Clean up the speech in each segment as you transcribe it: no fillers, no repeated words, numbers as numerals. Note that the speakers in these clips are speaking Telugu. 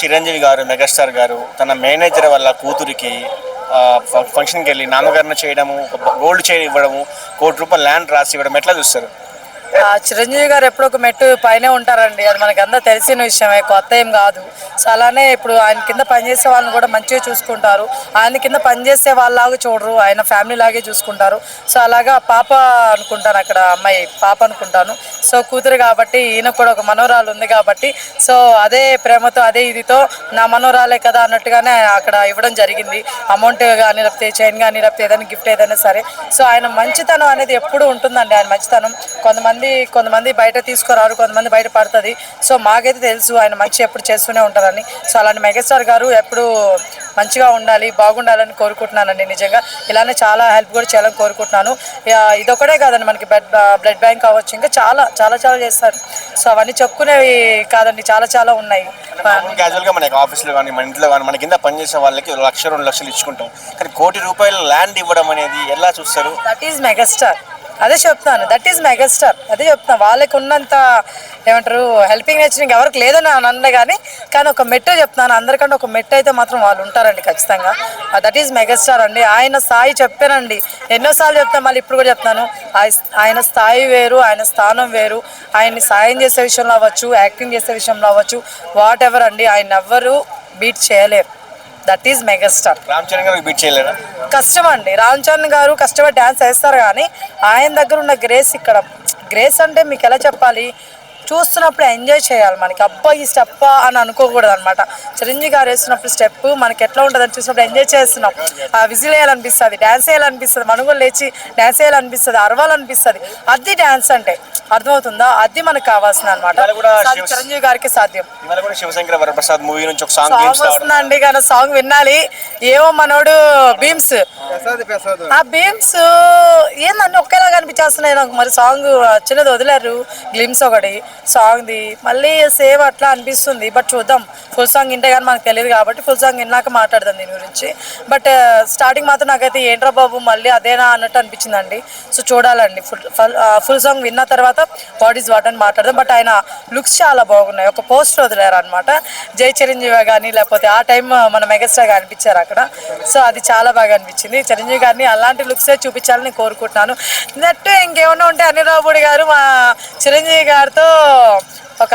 చిరంజీవి గారు, మెగాస్టార్ గారు తన మేనేజర్ వాళ్ళ కూతురికి ఫంక్షన్కి వెళ్ళి నామకరణ చేయడము, గోల్డ్ చైన్ ఇవ్వడము, ₹1,00,00,000 ల్యాండ్ రాసి ఇవ్వడం ఎట్లా చూస్తారు? చిరంజీవి గారు ఎప్పుడు ఒక మెట్టు పైనే ఉంటారండి. అది మనకి అందరూ తెలిసిన విషయమే, కొత్త ఏం కాదు. సో అలానే ఇప్పుడు ఆయన కింద పనిచేసే వాళ్ళని కూడా మంచిగా చూసుకుంటారు. ఆయన కింద పనిచేసే వాళ్ళలాగా చూడరు, ఆయన ఫ్యామిలీ లాగే చూసుకుంటారు. సో అలాగా పాప అనుకుంటాను, అక్కడ అమ్మాయి పాప అనుకుంటాను. సో కూతురు కాబట్టి ఈయన కూడా ఒక మనోరాలు ఉంది కాబట్టి సో అదే ప్రేమతో అదే ఇదితో నా మనోరాలే కదా అన్నట్టుగానే అక్కడ ఇవ్వడం జరిగింది. అమౌంట్ కానీ లేకపోతే చైన్ కానీ లేకపోతే ఏదైనా గిఫ్ట్ ఏదైనా సరే. సో ఆయన మంచితనం అనేది ఎప్పుడు ఉంటుందండి. ఆయన మంచితనం కొంతమంది బయట తీసుకురారు, కొంతమంది బయట పడుతుంది. సో మాకైతే తెలుసు ఆయన మంచి ఎప్పుడు చేస్తూనే ఉంటారని. సో అలాంటి మెగాస్టార్ గారు ఎప్పుడు మంచిగా ఉండాలి, బాగుండాలని కోరుకుంటున్నానండి. నిజంగా ఇలానే చాలా హెల్ప్ కూడా చేయాలని కోరుకుంటున్నాను. ఇదొకటే కాదండి, మనకి బ్లడ్ బ్యాంక్ అవ్వచ్చు, ఇంకా చాలా చాలా చాలా చేస్తారు. సో అవన్నీ చెప్పుకునేవి కాదండి, చాలా చాలా ఉన్నాయి. క్యాజువల్గా మనకి ఆఫీస్లో కానీ మన ఇంట్లో కానీ మన కింద పనిచేసే వాళ్ళకి ₹1,00,000 2,00,000 ఇచ్చుకుంటాం. కానీ ₹1,00,00,000 ల్యాండ్ ఇవ్వడం అనేది ఎలా చూస్తారు? That is megastar. అదే చెప్తాను, దట్ ఈజ్ మెగాస్టార్. అదే చెప్తాను, వాళ్ళకి ఉన్నంత ఏమంటారు హెల్పింగ్ నేచర్ ఇంకెవరికి లేదని అన్న కానీ ఒక మెట్టు చెప్తాను, అందరికంటే ఒక మెట్టు అయితే మాత్రం వాళ్ళు ఉంటారండి ఖచ్చితంగా. దట్ ఈజ్ మెగాస్టార్ అండి. ఆయన స్థాయి చెప్పానండి, ఎన్నోసార్లు చెప్తాను, మళ్ళీ ఇప్పుడు కూడా చెప్తాను. ఆయన స్థాయి వేరు, ఆయన స్థానం వేరు. ఆయన్ని సాయం చేసే విషయంలో అవ్వచ్చు, యాక్టింగ్ చేసే విషయంలో అవ్వచ్చు, వాట్ ఎవర్ అండి, ఆయన ఎవ్వరు బీట్ చేయలేరు. That is megastar. Ram Charan గారు బీట్ చేయలేరా? కష్టం అండి, రామ్ చరణ్ గారు కష్టపడి డ్యాన్స్ వేస్తారు కానీ ఆయన దగ్గర ఉన్న గ్రేస్, ఇక్కడ గ్రేస్ అంటే మీకు ఎలా చెప్పాలి, చూస్తున్నప్పుడు ఎంజాయ్ చేయాలి. మనకి అబ్బా ఈ స్టెప్పా అని అనుకోకూడదు అనమాట. చిరంజీవి గారు వేస్తున్నప్పుడు స్టెప్ మనకి ఎట్లా ఉంటుంది అని చూసినప్పుడు ఎంజాయ్ చేస్తున్నాం. విజిల్ వేయాలనిపిస్తుంది, డ్యాన్స్ వేయాలనిపిస్తుంది, మనుగోలు లేచి డ్యాన్స్ వేయాలనిపిస్తుంది, అరవాలనిపిస్తుంది. అది డ్యాన్స్ అంటే అర్థమవుతుందా? అది మనకు కావాల్సింది అనమాట. చిరంజీవి గారికి సాధ్యం. శివశంకర వరప్రసాద్ మూవీ నుంచి ఒక సాంగ్ వస్తుందండి, కానీ సాంగ్ వినాలి. ఏమో మనోడు బీమ్స్ ఆ బీమ్స్ ఏందన్నీ ఒకేలాగా అనిపించేస్తున్నాయి నాకు. మరి సాంగ్ చిన్నది వదిలేరు, గ్లిమ్స్ ఒకటి సాంగ్ది, మళ్ళీ సేమ్ అట్లా అనిపిస్తుంది. బట్ చూద్దాం, ఫుల్ సాంగ్ వింటే కానీ మనకు తెలియదు కాబట్టి ఫుల్ సాంగ్ విన్నాక మాట్లాడదాం దీని గురించి. బట్ స్టార్టింగ్ మాత్రం నాకైతే ఏంట్రా బాబు మళ్ళీ అదేనా అన్నట్టు అనిపించిందండి. సో చూడాలండి, ఫుల్ సాంగ్ విన్న తర్వాత వాట్ ఈజ్ వాట్ అని మాట్లాడదాం. బట్ ఆయన లుక్స్ చాలా బాగున్నాయి. ఒక పోస్టర్ వదిలేరు అనమాట, జై చిరంజీవి కానీ లేకపోతే ఆ టైం మన మెగాస్టార్ అనిపించారు అక్కడ. సో అది చాలా బాగా అనిపించింది. చిరంజీవి గారిని అలాంటి లుక్సే చూపించాలని కోరుకుంటున్నాను. నెట్ ఇంకేమన్నా ఉంటే అనిల్ రావుపూడి గారు మా చిరంజీవి గారితో ఒక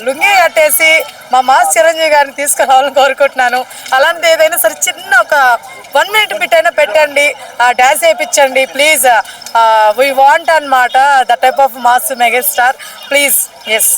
లుంగి కట్టేసి మా మాస్ చిరంజీవి గారిని తీసుకురావాలని కోరుకుంటున్నాను. అలాంటి ఏదైనా సరే చిన్న ఒక 1 minute బిట్ అయినా పెట్టండి, డ్యాన్స్ వేయించండి ప్లీజ్. వీ వాంట్ అనమాట the type of mass megastar please. Yes.